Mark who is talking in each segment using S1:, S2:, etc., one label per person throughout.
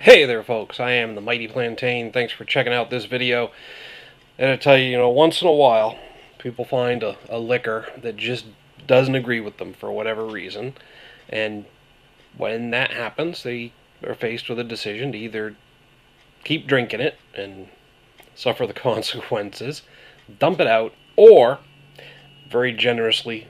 S1: Hey there folks, I am the Mighty Plantain. Thanks for checking out this video. And I tell you, once in a while, people find a liquor that just doesn't agree with them for whatever reason. And when that happens, they are faced with a decision to either keep drinking it and suffer the consequences, dump it out, or very generously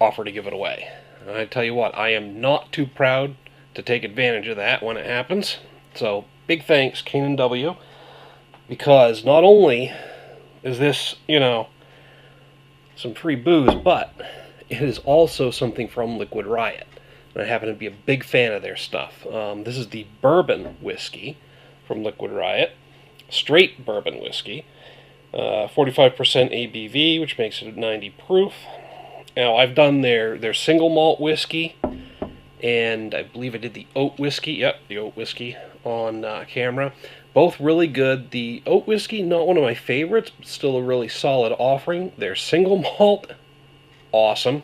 S1: offer to give it away. And I tell you what, I am not too proud to take advantage of that when it happens. So, big thanks, Kane & W, because not only is this, some free booze, but it is also something from Liquid Riot. And I happen to be a big fan of their stuff. This is the bourbon whiskey from Liquid Riot, straight bourbon whiskey, 45% ABV, which makes it 90 proof. Now, I've done their single malt whiskey, and I believe I did the oat whiskey. Yep, the oat whiskey on camera. Both really good. The oat whiskey, not one of my favorites, but still a really solid offering. Their single malt, awesome.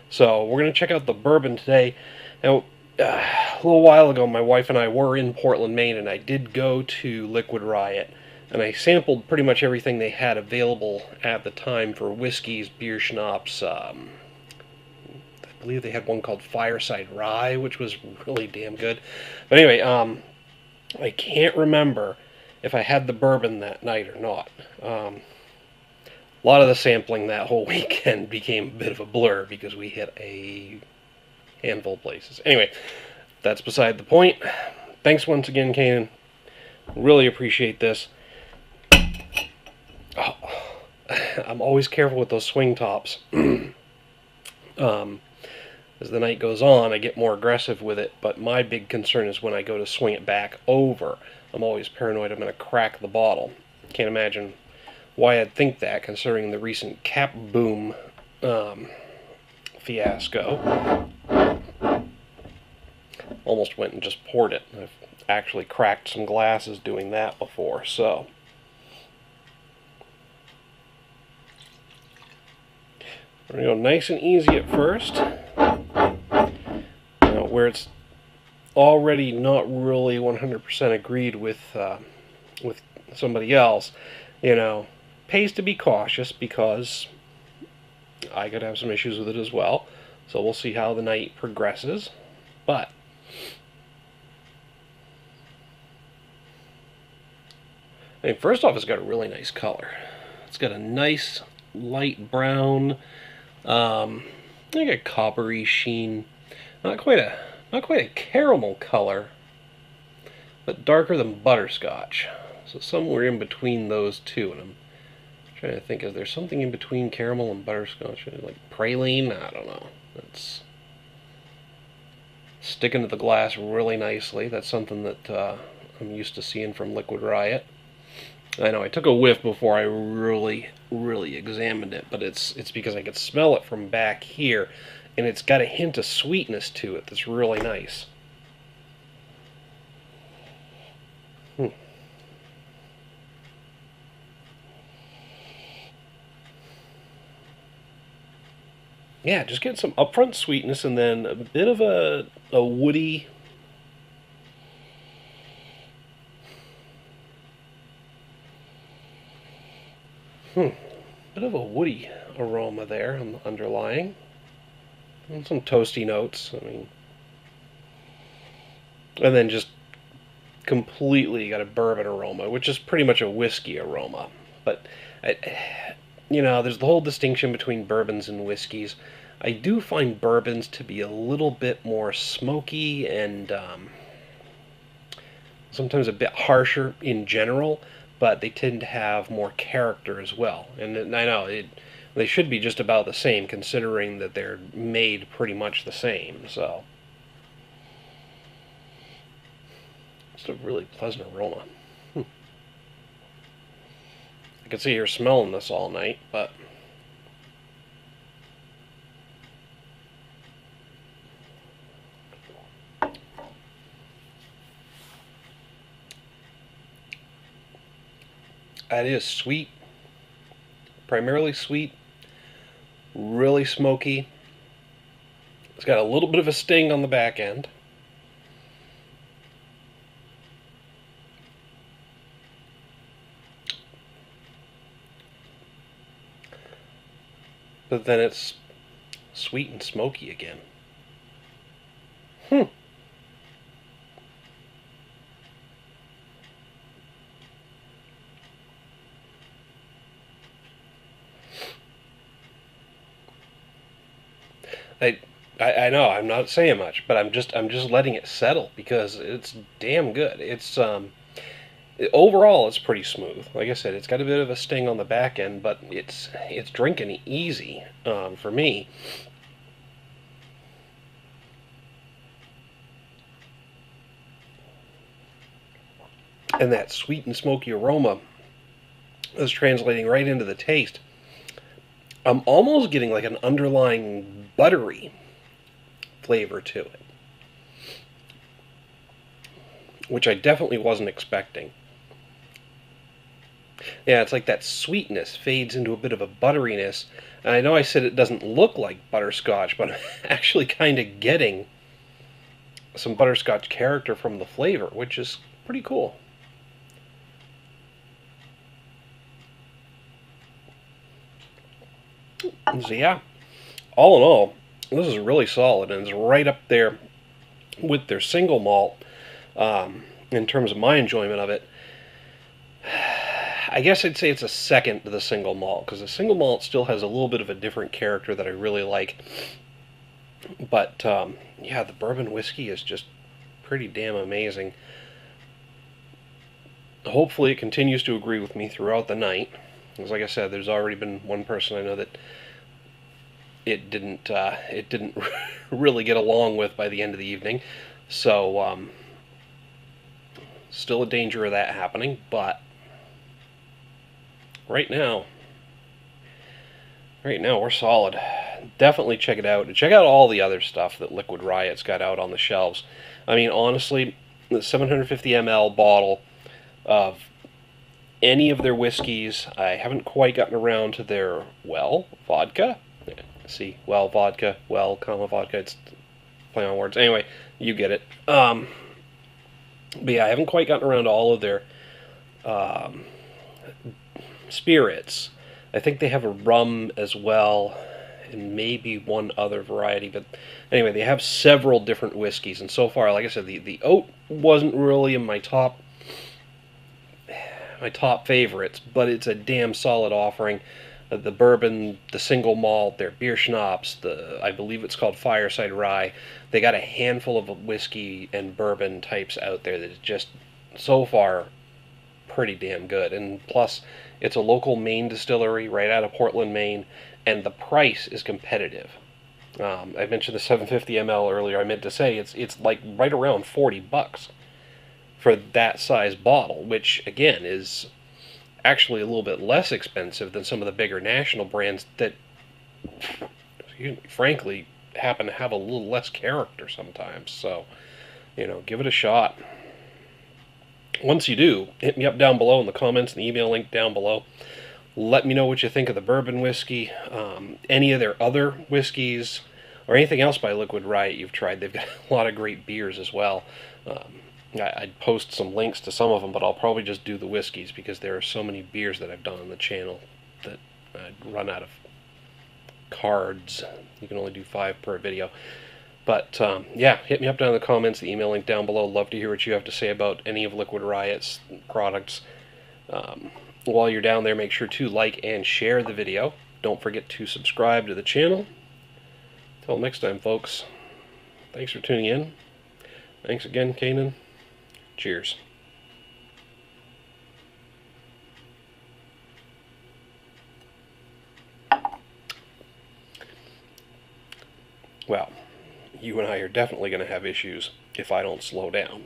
S1: So we're going to check out the bourbon today. Now, a little while ago, my wife and I were in Portland, Maine, and I did go to Liquid Riot, and I sampled pretty much everything they had available at the time for whiskeys, beer schnapps. I believe they had one called Fireside Rye, which was really damn good. But anyway, I can't remember if I had the bourbon that night or not. A lot of the sampling that whole weekend became a bit of a blur because we hit a handful of places. Anyway, that's beside the point. Thanks once again, Kanan. Really appreciate this. Oh, I'm always careful with those swing tops. As the night goes on, I get more aggressive with it, but my big concern is when I go to swing it back over. I'm always paranoid I'm going to crack the bottle. Can't imagine why I'd think that, considering the recent cap boom fiasco. Almost went and just poured it. I've actually cracked some glasses doing that before, so. We're going to go nice and easy at first. Where it's already not really 100% agreed with somebody else, pays to be cautious because I could have some issues with it as well. So we'll see how the night progresses. But first off, it's got a really nice color. It's got a nice light brown, like a coppery sheen. Not quite a caramel color, but darker than butterscotch. So somewhere in between those two. And I'm trying to think, is there something in between caramel and butterscotch? Like praline? I don't know. It's sticking to the glass really nicely. That's something that I'm used to seeing from Liquid Riot. I know I took a whiff before I really examined it, but it's because I could smell it from back here. And it's got a hint of sweetness to it that's really nice. Yeah, just get some upfront sweetness and then a bit of a woody. Bit of a woody aroma there on the underlying. And some toasty notes, and then just completely got a bourbon aroma, which is pretty much a whiskey aroma. But, there's the whole distinction between bourbons and whiskeys. I do find bourbons to be a little bit more smoky and sometimes a bit harsher in general, but they tend to have more character as well. And I know they should be just about the same, considering that they're made pretty much the same, so. It's a really pleasant aroma. I could see you're smelling this all night, but. That is sweet. Primarily sweet. Really smoky. It's got a little bit of a sting on the back end. but then it's sweet and smoky again. I know I'm not saying much, but I'm just letting it settle because it's damn good. It's overall it's pretty smooth. Like I said, it's got a bit of a sting on the back end, but it's drinking easy for me. And that sweet and smoky aroma is translating right into the taste. I'm almost getting like an underlying buttery flavor to it, which I definitely wasn't expecting. Yeah, it's like that sweetness fades into a bit of a butteriness. And I know I said it doesn't look like butterscotch, but I'm actually kind of getting some butterscotch character from the flavor, which is pretty cool. So yeah, all in all, this is really solid, and it's right up there with their single malt in terms of my enjoyment of it. I guess I'd say it's a second to the single malt, because the single malt still has a little bit of a different character that I really like. But yeah, the bourbon whiskey is just pretty damn amazing. Hopefully it continues to agree with me throughout the night. Because like I said, there's already been one person I know that it didn't really get along with by the end of the evening. So still a danger of that happening, but right now we're solid. Definitely check it out. Check out all the other stuff that Liquid Riot's got out on the shelves. I mean, honestly, the 750 ml bottle of any of their whiskeys, I haven't quite gotten around to their well vodka. See, well vodka, well comma vodka. It's play on words. Anyway, you get it. But yeah, I haven't quite gotten around to all of their spirits. I think they have a rum as well, and maybe one other variety. But anyway, they have several different whiskeys, and so far, like I said, the oat wasn't really in my top favorites, but it's a damn solid offering. The bourbon, the single malt, their beer schnapps, I believe it's called Fireside Rye. They got a handful of whiskey and bourbon types out there that is just so far pretty damn good. And plus, it's a local Maine distillery right out of Portland, Maine, and the price is competitive. I mentioned the 750 ml earlier. I meant to say it's like right around $40 for that size bottle, which again is actually a little bit less expensive than some of the bigger national brands that, frankly, happen to have a little less character sometimes. So, give it a shot. Once you do, hit me up down below in the comments and the email link down below. Let me know what you think of the bourbon whiskey, any of their other whiskeys, or anything else by Liquid Riot you've tried. They've got a lot of great beers as well. I'd post some links to some of them, but I'll probably just do the whiskeys because there are so many beers that I've done on the channel that I'd run out of cards. You can only do 5 per video. But yeah, hit me up down in the comments, the email link down below. Love to hear what you have to say about any of Liquid Riot's products. While you're down there, make sure to like and share the video. Don't forget to subscribe to the channel. Until next time, folks, thanks for tuning in. Thanks again, Kanan. Cheers. Well, you and I are definitely going to have issues if I don't slow down.